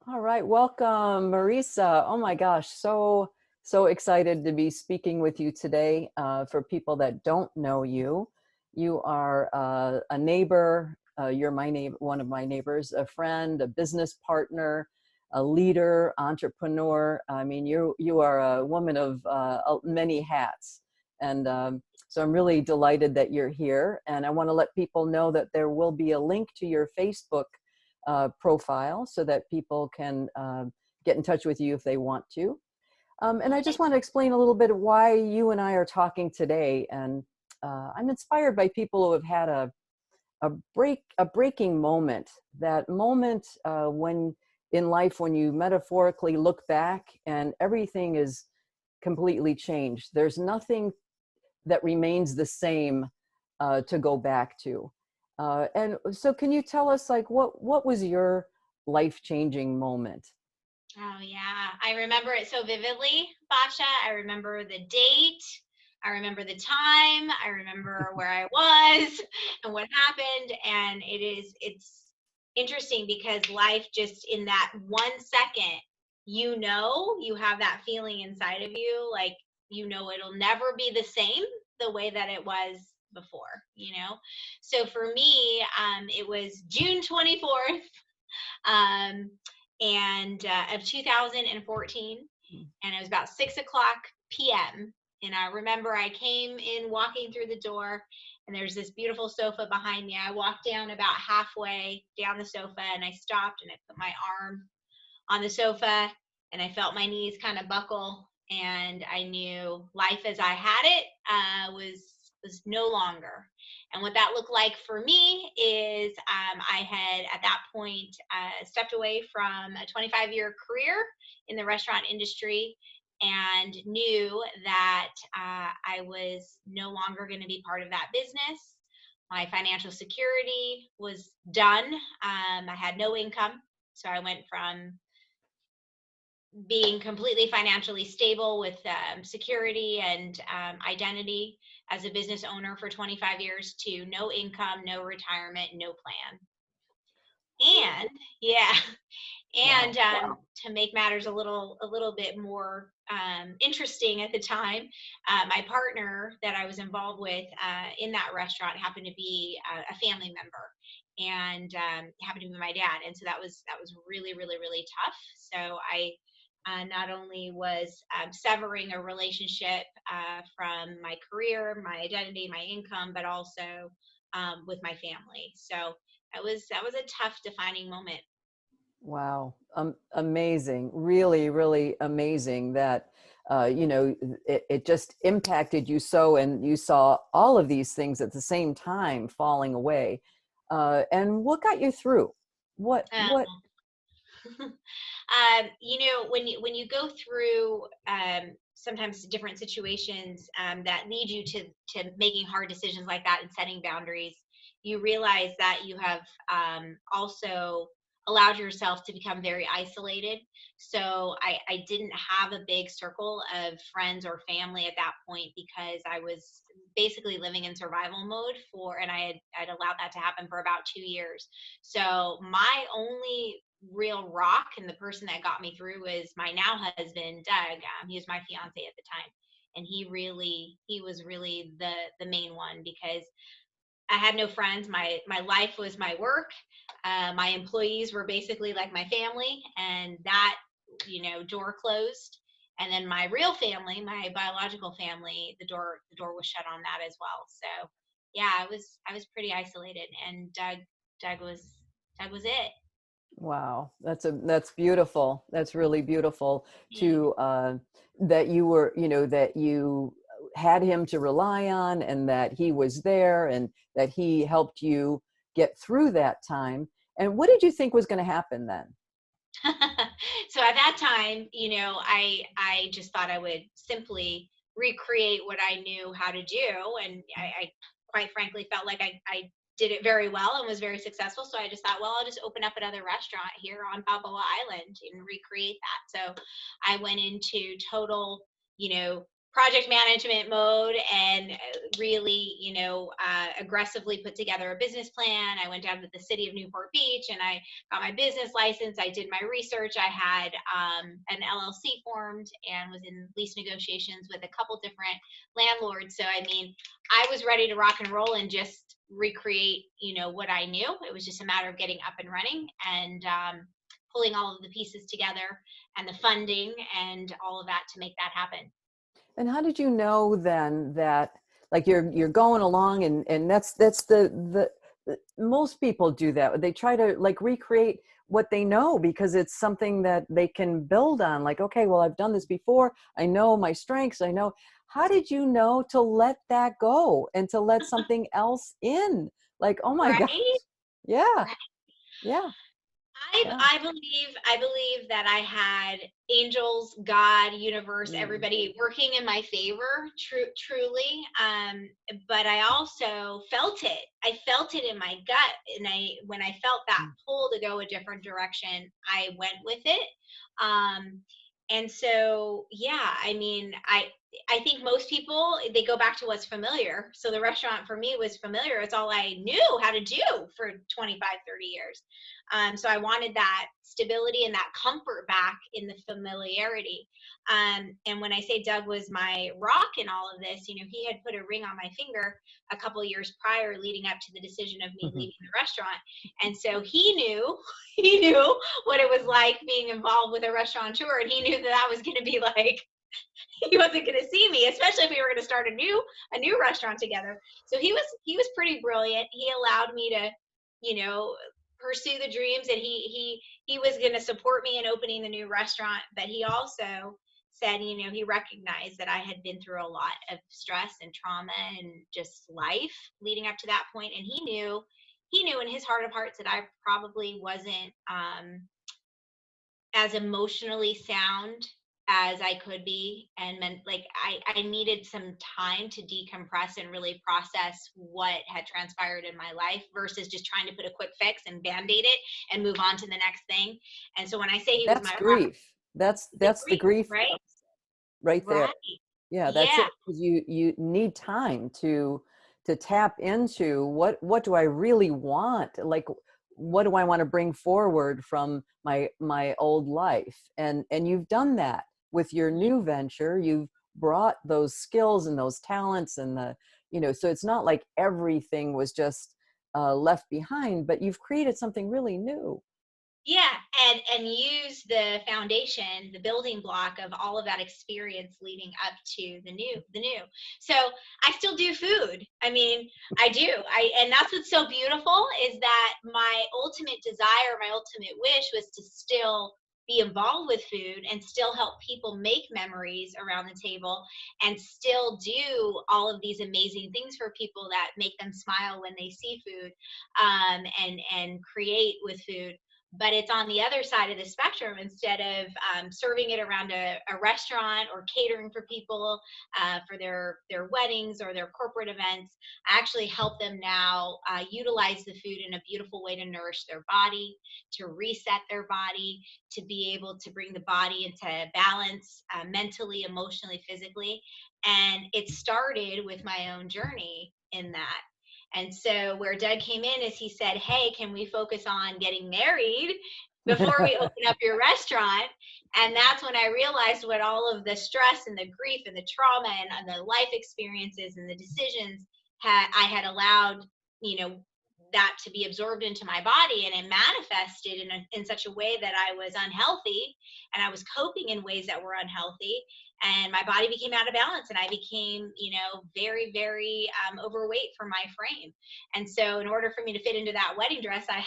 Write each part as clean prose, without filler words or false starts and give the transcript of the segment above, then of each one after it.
All right, welcome, Marissa. Oh my gosh, so excited to be speaking with you today. For people that don't know you, you are a neighbor. You're my neighbor, one of my neighbors, a friend, a business partner, a leader, entrepreneur. I mean, you are a woman of many hats, and so I'm really delighted that you're here. And I want to let people know that there will be a link to your Facebook profile so that people can get in touch with you if they want to. And I just want to explain a little bit of why you and I are talking today. And I'm inspired by people who have had a breaking moment. That moment when in life when you metaphorically look back and everything is completely changed. There's nothing that remains the same to go back to. And so can you tell us like what was your life-changing moment? Oh yeah, I remember it so vividly, Basha. I remember the date. I remember the time. I remember where I was and what happened. And it's interesting because life just in that 1 second, you have that feeling inside of you, like it'll never be the same the way that it was before. So for me, it was June 24th um, and of 2014, and it was about 6 o'clock p.m. And I remember I came in walking through the door, and there's this beautiful sofa behind me. I walked down about halfway down the sofa, and I stopped and I put my arm on the sofa, and I felt my knees kind of buckle, and I knew life as I had it was no longer. And what that looked like for me is I had at that point stepped away from a 25-year career in the restaurant industry and knew that I was no longer going to be part of that business. My financial security was done. I had no income. So I went from being completely financially stable with security and identity as a business owner for 25 years to no income, no retirement, no plan. And yeah, and Wow. to make matters a little bit more interesting at the time, my partner that I was involved with in that restaurant happened to be a family member, and happened to be my dad, and so that was really really really tough. So I not only was severing a relationship from my career, my identity, my income, but also with my family. So that was a tough defining moment. Wow. Amazing. Really, really amazing that, it just impacted you so, and you saw all of these things at the same time falling away. And what got you through? Um, What, when you go through sometimes different situations that lead you to making hard decisions like that and setting boundaries, you realize that you have also allowed yourself to become very isolated. So I didn't have a big circle of friends or family at that point because I was basically living in survival mode and I'd allowed that to happen for about 2 years. So my only real rock and the person that got me through was my now husband, Doug. He was my fiance at the time, and he was really the main one because I had no friends. My life was my work. My employees were basically like my family, and that door closed. And then my real family, my biological family, the door was shut on that as well. So yeah, I was pretty isolated, and Doug was Doug was it. wow, that's beautiful. That's really beautiful Yeah. to that you were, that you had him to rely on, and that he was there, and that he helped you get through that time. And what did you think was going to happen then? So at that time, I just thought I would simply recreate what I knew how to do, and I quite frankly felt like I did it very well and was very successful. So I just thought, well, I'll just open up another restaurant here on Balboa Island and recreate that. So I went into total, project management mode and really, aggressively put together a business plan. I went down to the city of Newport Beach and I got my business license. I did my research. I had an LLC formed and was in lease negotiations with a couple different landlords. So, I mean, I was ready to rock and roll and just recreate, what I knew. It was just a matter of getting up and running and pulling all of the pieces together and the funding and all of that to make that happen. And how did you know then that, like, you're going along, and that's most people do that. They try to like recreate what they know because it's something that they can build on. Like, okay, well, I've done this before. I know my strengths. I know. How did you know to let that go and to let something else in? Like, oh my gosh. Right? Yeah. Right. Yeah. I Yeah. I believe that I had angels, God, universe, Mm. everybody working in my favor, truly. But I also felt it. I felt it in my gut, and I when I felt that pull to go a different direction, I went with it. Um, and so, yeah, I mean, I think most people, they go back to what's familiar. So the restaurant for me was familiar. It's all I knew how to do for 25, 30 years. So I wanted that stability and that comfort back in the familiarity. And when I say Doug was my rock in all of this, he had put a ring on my finger a couple of years prior, leading up to the decision of me leaving the restaurant. And so he knew, he knew what it was like being involved with a restaurateur, and he knew that that was going to be like, he wasn't going to see me, especially if we were going to start a new restaurant together. So he was pretty brilliant. He allowed me to, pursue the dreams, and he was going to support me in opening the new restaurant. But he also said, he recognized that I had been through a lot of stress and trauma and just life leading up to that point, and he knew in his heart of hearts that I probably wasn't as emotionally sound as I could be, and meant like I needed some time to decompress and really process what had transpired in my life versus just trying to put a quick fix and band-aid it and move on to the next thing. And so when I say he was That's my rock, grief. the That's the grief, grief right? right there. Right. Yeah, that's Yeah. it. Because you need time to tap into what do I really want? Like, what do I want to bring forward from my old life? And you've done that with your new venture. You've brought those skills and those talents and so it's not like everything was just left behind, but you've created something really new. Yeah, and use the foundation, the building block of all of that experience leading up to the new. So I still do food. I mean, I do. And that's what's so beautiful is that my ultimate desire, my ultimate wish was to still be involved with food and still help people make memories around the table and still do all of these amazing things for people that make them smile when they see food, and create with food. But it's on the other side of the spectrum. Instead of serving it around a restaurant or catering for people for their weddings or their corporate events, I actually help them now utilize the food in a beautiful way to nourish their body, to reset their body, to be able to bring the body into balance mentally, emotionally, physically. And it started with my own journey in that. And so where Doug came in is he said, "Hey, can we focus on getting married before we open up your restaurant?" And that's when I realized what all of the stress and the grief and the trauma and the life experiences and the decisions I had allowed, you know, that to be absorbed into my body, and it manifested in such a way that I was unhealthy and I was coping in ways that were unhealthy, and my body became out of balance and I became, very, very overweight for my frame. And so in order for me to fit into that wedding dress, I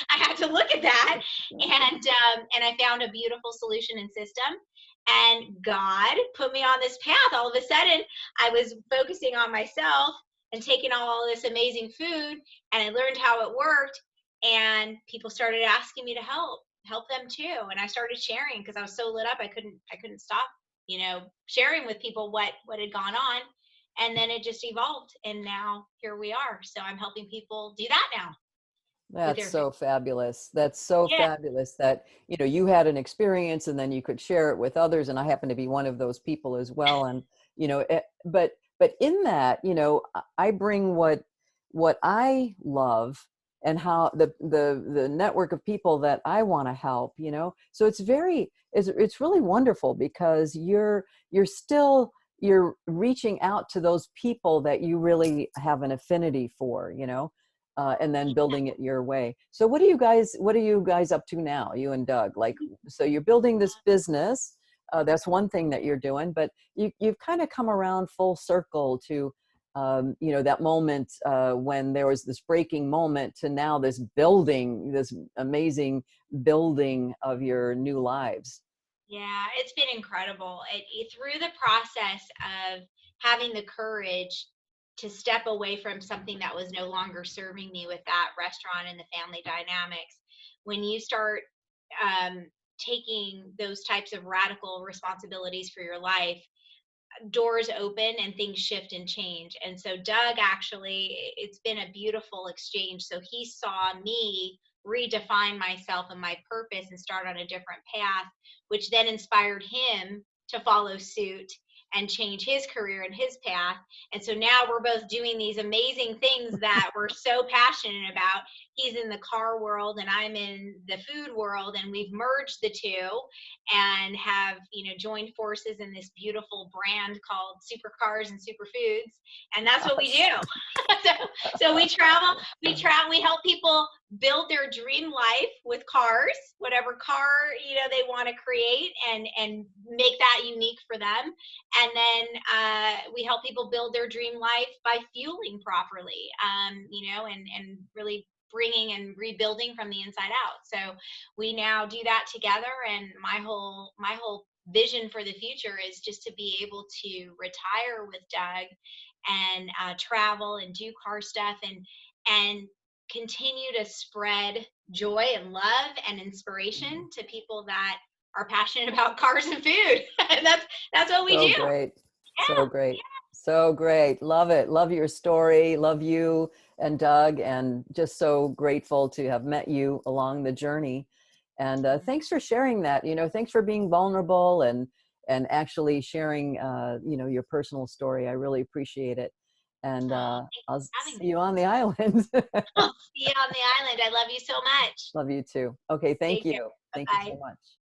had to look at that, and I found a beautiful solution and system. And God put me on this path. All of a sudden I was focusing on myself and taking all this amazing food, and I learned how it worked, and people started asking me to help them too. And I started sharing because I was so lit up I couldn't stop, sharing with people what had gone on. And then it just evolved, and now here we are. So I'm helping people do that now with That's their food. so fabulous. That's so Yeah. fabulous that, you had an experience and then you could share it with others. And I happen to be one of those people as well. you know, but in that, you know, I bring what I love and how the network of people that I want to help, you know. So it's really wonderful because you're reaching out to those people that you really have an affinity for, you know, and then building it your way. So what are you guys up to now, you and Doug? Like, so you're building this business. That's one thing that you're doing, but you've kind of come around full circle to, you know, that moment when there was this breaking moment to now this building, this amazing building of your new lives. Yeah, it's been incredible. Through the process of having the courage to step away from something that was no longer serving me with that restaurant and the family dynamics, when you start taking those types of radical responsibilities for your life, doors open and things shift and change. And so Doug, actually, it's been a beautiful exchange. So he saw me redefine myself and my purpose and start on a different path, which then inspired him to follow suit and change his career and his path. And so now we're both doing these amazing things that we're so passionate about. He's in the car world and I'm in the food world, and we've merged the two and have, you know, joined forces in this beautiful brand called Supercars and Superfoods. And that's what we do. so, so we help people build their dream life with cars, whatever car, you know, they want to create, and make that unique for them. And then we help people build their dream life by fueling properly, you know, and really bringing and rebuilding from the inside out. So we now do that together, and my whole vision for the future is just to be able to retire with Doug and travel and do car stuff, and continue to spread joy and love and inspiration to people that are passionate about cars and food. And that's what we So do. great. So Yeah. great. So great. Love it. Love your story. Love you and Doug, and just so grateful to have met you along the journey. And thanks for sharing that. You know, thanks for being vulnerable and actually sharing, you know, your personal story. I really appreciate it. And Thanks I'll for having see me. you on the island. See you on the island. I love you so much. Love you too. Okay. Thank Take care. you. Bye Thank you bye. so much.